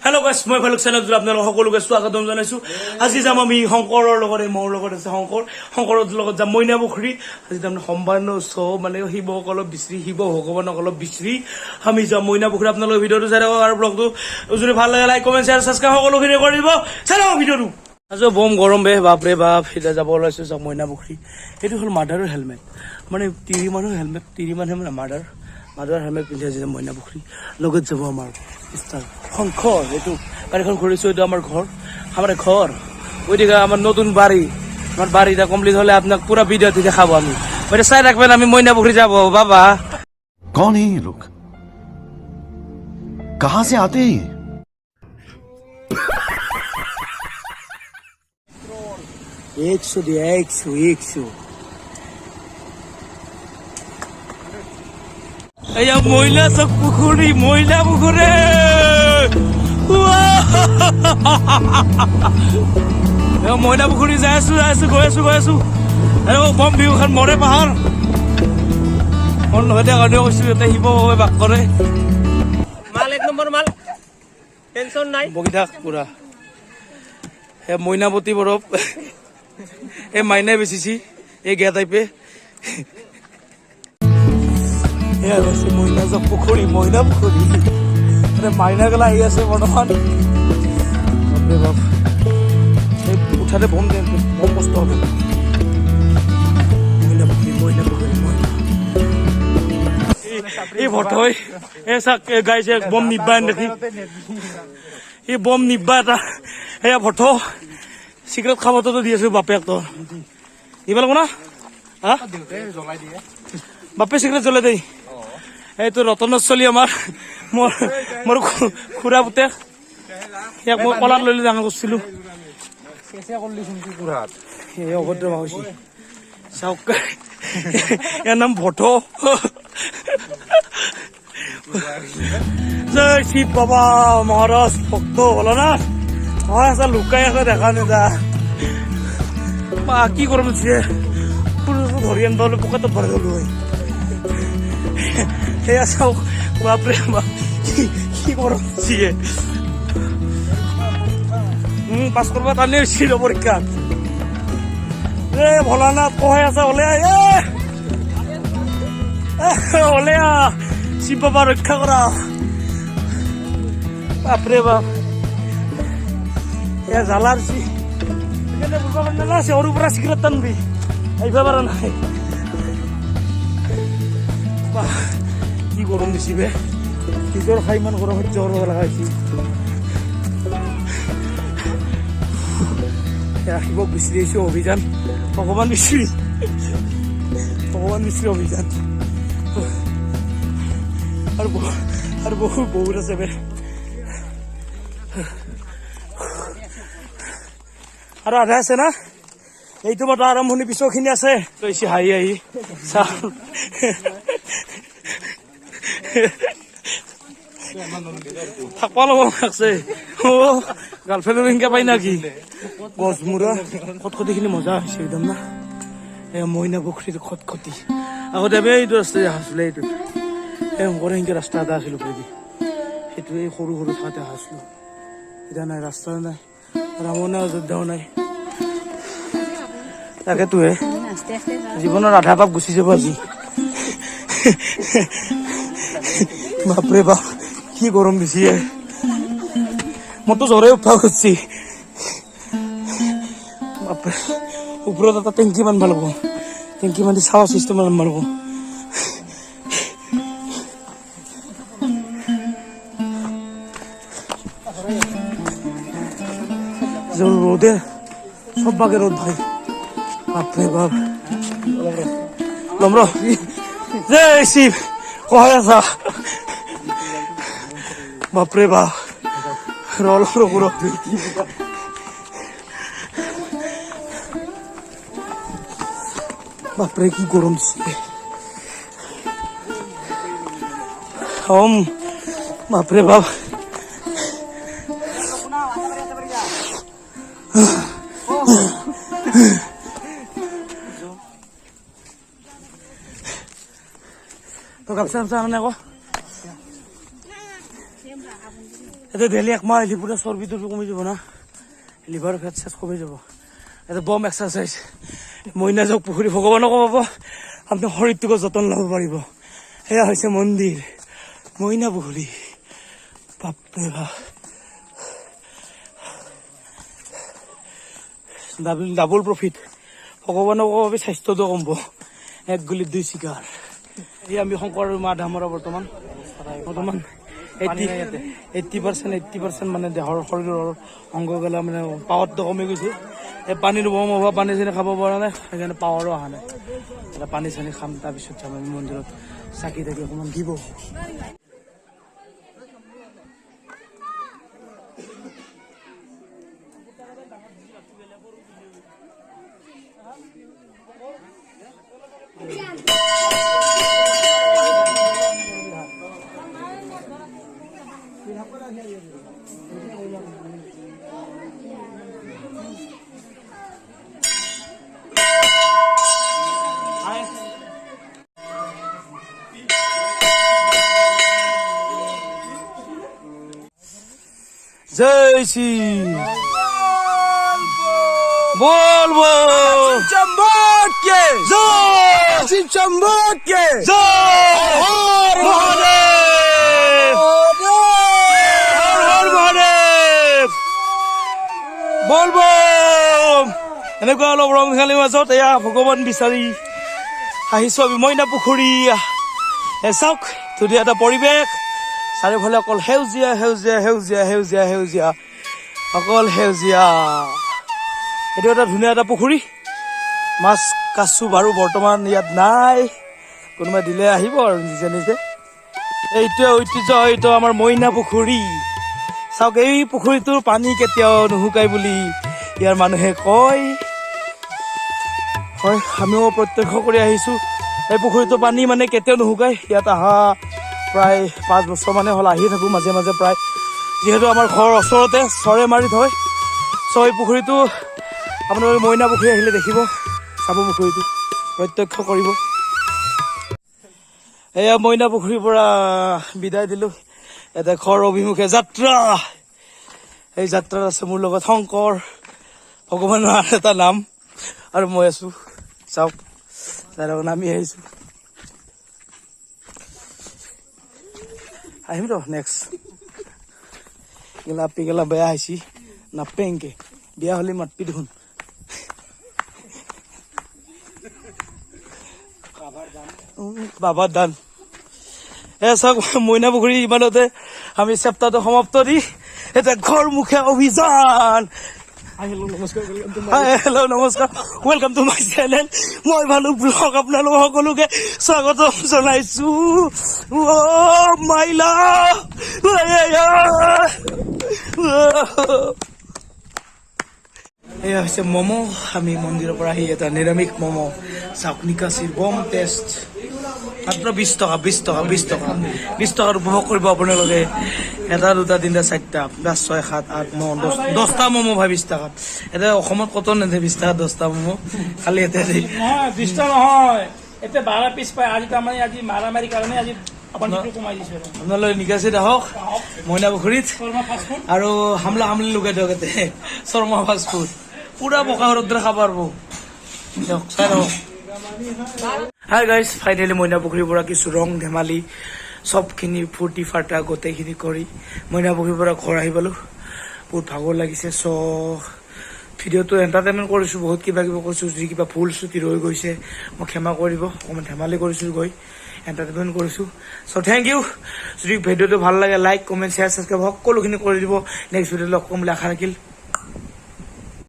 Hello guys, মই ভালুক চেনেলত আপোনালোক সকলোকে স্বাগতম জনাইছো। আজি যাম আমি শংকৰৰ লগতে মোৰ লগত আছে শংকৰৰ লগত যাম মইনাপুখুৰী। আজি তাৰমানে সোমবাৰ মানে শিৱসকলক বিশ্ৰী শিৱ ভগৱানসকলক বিশ্ৰী আমি যাম মইনাপুখুৰী। আপোনালোকে ভিডিঅ'টো চাই থাকক আৰু ব্লগটো যদি ভাল লাগে লাইক কমেণ্ট শ্বেয়াৰ ছাবস্ক্ৰাইব সকলোখিনি কৰি দিব। চাই থাকক ভিডিঅ'টো। আজি বম গৰম বাপৰে বাপ এতিয়া যাব ওলাইছো যাম মইনাপুখুৰী। এইটো হ'ল মাদাৰৰ হেলমেট মানে তিৰি মানুহৰ হেলমেট তিৰি মানুহে মানে মাদাৰ হেলমেট পিন্ধি আছে মইনাপুখুৰী লগত যাব আমাৰ শংকৰ এইটো গাড়ীখন ঘূৰিছো এইটো আমাৰ ঘৰ ওইদিকে আমার নতুন বাড়ি আমার বাড়িটা কমপ্লিট হলে আপনার পুরো ভিডিওতে দেখাবো আমি ওইটা চাই রাখবেন আমি মইনাপুখুরি যাবো বাবা कौन है ये लोग कहां से आते हैं ये 100 দিয়ে 100 এই মইনাপুখুরি মইনাপুখুরি যাই আছো গৈ আছো বম বিহুখন মৰে পাহাৰ মন নহয় দে কাৰণেও কৈছো ইয়াতে শিৱ বাস কৰে মাল এক নম্বৰ মাল টেনচন নাই বগি থাক পুৰা মইনাপতি বৰফ মাইনাই বেচিছি গেয়া টাইপে এয়া হৈছে মইনাপুখুৰী মাইনা গেলা আহি আছে বৰ্তমান বাপ উঠাতে বম কষ্ট হবে এই ভট্টই গাইছে বম নিব্বা দেখি এই বম নিব্বা এটা এয়া ভট্ট চিগাৰেট খাবতো দি আছো বাপেক তোৰ দিব লাগিব না বাপে চিগাৰেট জ্বলাই দেই এইটো ৰতনৰ চলি আমাৰ মোৰ খুৰা পুতেক ইয়াক মই কলাত লৈ ডাঙৰ কৰিছিলো অভদ্ৰ মাহী চাওক ইয়াৰ নাম ভট্ট জয় শিৱ বাবা মহাৰাজ ভক্ত হল না লুকাই আছে দেখা নেদা কি কৰিম ধৰি আনিব পকেটত ভৰাই গলো হয় সেয়া চাওক বাপৰে কি কৰিম পাছ কৰিব টানি হৈছিল পৰীক্ষাত ভোলানাথ কহাই আছে ওলেয়া শিৱ বাবা ৰক্ষা কৰা বাপৰে বাপ এয়া জ্বালাৰ সৰুৰ পৰা চিগাৰেট টানবি আহিব পৰা নাই কি গৰম দিছি বে নিজৰ খাই ইমান গৰম সহ্য কৰিব লগা হৈছে শিৱক বিচাৰি আহিছো অভিযান ভগৱান বিচাৰি অভিযান আৰু বহুত আছে বে আৰু আধা আছে না এইটো মাত্ৰ আৰম্ভণি পিছৰখিনি আছে তৈছি হাঁহি আহি চা থাকবা ল'ব লাগছে গাৰ্লফ্ৰেণ্ডৰ এনেকে পাই নাকি গছমূৰা খটখটিখিনি মজা হৈছে একদম না মইনাপুখুৰীৰ খটখটি আগতে এইটো ৰাস্তা আছিলে এইটো শংকৰে সেনেকে ৰাস্তা এটা আছিল সেইটো এই সৰু ঠাইতে আছিলো এতিয়া নাই ৰাস্তা নাই ৰামনা অযোধ্যাও নাই তাকেতো জীৱনৰ আধা পাপ গুচি যাব আজি বাপৰে বাপ কি গৰম দিছি মইতো জ্বৰে উঠা খুজছি বাপৰে ওপৰত এটা টেংকি বান্ধিব লাগিব টেংকি বান্ধি চাৱা চিষ্টেম বান্ধিব লাগিব রোদে সব বাগে রোদ ভাই বাপরে বাপ নম্র জয় শিব কহায় আছা বাপরে বাপ রল পুরো বাপরে কি গরম বাপরে বাপ তো গামছা গামছা আনে আকৌ এতিয়া ডেইলি একমাহ আহিলে পুৰা চৰ্বিটো কমি যাব না লিভাৰ ফেট চেট কমি যাব এটা বম এক্সাৰচাইজ মইনা যাওক পুখুৰী ভগৱানক পাব আপুনি শৰীৰটোকো যতন ল'ব পাৰিব সেয়া হৈছে মন্দিৰ মইনা পুখুৰী বাপৰে বাপ ডাবল প্ৰফিট ভগৱানক বাবে স্বাস্থ্যটো কমব এক গুলিত 2 চিকাৰ এই আমি শংকৰ মা ধামৰা বৰ্তমান 80% মানে দেহৰ শৰীৰৰ অংগগেলা মানে পাৱাৰটো কমি গৈছে এই পানীৰ বম অভাৱ পানী চানী খাব পৰা নাই সেইকাৰণে পাৱাৰো অহা নাই এটা পানী চানী খাম তাৰপিছত যাম আমি মন্দিৰত চাকি তাকি অকণমান দিব जय श्री बोल बोल चंबक के जय चंबक के जय हर महादेव हर हर महादेव बोल बोल এনেকুৱা অলপ ৰং খেলি মাজত এয়া ভগৱান বিচাৰি আহিছো আমি মইনা পুখুৰী চাওক ধুনীয়া এটা পৰিৱেশ চাৰিওফালে অকল সেউজীয়া সেউজীয়া সেউজীয়া সেউজীয়া সেউজীয়া অকল সেউজীয়া এইটো এটা ধুনীয়া এটা পুখুৰী মাছ কাছু বাৰু বৰ্তমান ইয়াত নাই কোনোবাই দিলে আহিব আৰু নিজে নিজে এইটোৱে ঐতিহ্য এইটো আমাৰ মইনা পুখুৰী চাওক এই পুখুৰীটোৰ পানী কেতিয়াও নুশুকাই বুলি ইয়াৰ মানুহে কয় হয় আমিও প্ৰত্যক্ষ কৰি আহিছো এই পুখুৰীটোৰ পানী মানে কেতিয়াও নুশুকাই ইয়াত অহা প্ৰায় 5 বছৰ মানে হ'ল আহি থাকোঁ মাজে মাজে প্ৰায় যিহেতু আমাৰ ঘৰৰ ওচৰতে চৰে মাৰিত হয় চ' এই পুখুৰীটো আপোনালোকে মইনা পুখুৰী আহিলে দেখিব চাব পুখুৰীটো প্ৰত্যক্ষ কৰিব এয়া মইনা পুখুৰীৰ পৰা বিদায় দিলোঁ এটা ঘৰ অভিমুখে যাত্ৰা এই যাত্ৰাত আছে মোৰ লগত শংকৰ ভগৱানৰ এটা নাম আৰু মই আছোঁ চাওক তাৰ নামি আহিছোঁ আহিম ৰ নেক্সট গেলা পিগেলা বেয়া আহিছি নাপেংকে বিয়া হ'লে মাতপি দেখোন বাবাৰ দান চাওক মইনা পুখুৰী ইমানতে আমি চেপ্তাৰটো সমাপ্ত দি এটা ঘৰ মুখে অভিযান হেল্ল' নমস্কাৰ ৱেলকাম টু মাই চেনেল মই ভালো ব্লগ আপোনালোক সকলোকে স্বাগতম জনাইছো মাইলা এয়া হৈছে ম'ম' আমি মন্দিৰৰ পৰা আহি এটা নিৰামিষ ম'ম' চাওক নিকাচিৰ বম টেষ্ট মাত্ৰ 20 টকা 20 টকা 20 টকা 20 টকাত উপভোগ কৰিব আপোনালোকে এটা দুটা তিনিটা চাৰিটা 5 6 7 8 9 10টা ম'ম' ভাই 20 টকাত এতিয়া অসমত কত নেদে 20 টকা 10টা ম'ম' খালি এতিয়া নহয় 20টা নহয় এতিয়া 12 পিচ পায় আজি তাৰমানে আজি মাৰামাৰি কাৰণে আজি আপোনালোকে নিকাচিত আহক মইনা পুখুৰীত আৰু হামলা হামলি লগাই দিয়ক এতে শৰ্মা ফাষ্ট ফুড পুৰা পকা ৰ'দৰে খাব পাৰিব দিয়ক চাই থাকক হাই গাইজ ফাইনেলি মইনা পুখুৰীৰ পৰা কিছু ৰং ধেমালি চবখিনি ফূৰ্তি ফাৰ্তা গোটেইখিনি কৰি মইনা পুখুৰীৰ পৰা ঘৰ আহি পালোঁ বহুত ভাগৰ লাগিছে চ' ভিডিঅ'টো এণ্টাৰটেইনমেণ্ট কৰিছোঁ বহুত কিবা কিবি কৰিছোঁ যদি কিবা ভুল চুটি ৰৈ গৈছে মই ক্ষমা কৰিব অকণমান ধেমালি কৰিছোঁ গৈ এণ্টাৰটেইনমেণ্ট কৰিছোঁ চ' থেংক ইউ যদি ভিডিঅ'টো ভাল লাগে লাইক কমেণ্ট শ্বেয়াৰ ছাবস্ক্ৰাইব সকলোখিনি কৰি দিব নেক্সট ভিডিঅ'ত লগ কৰিম বুলি আশা ৰাখিল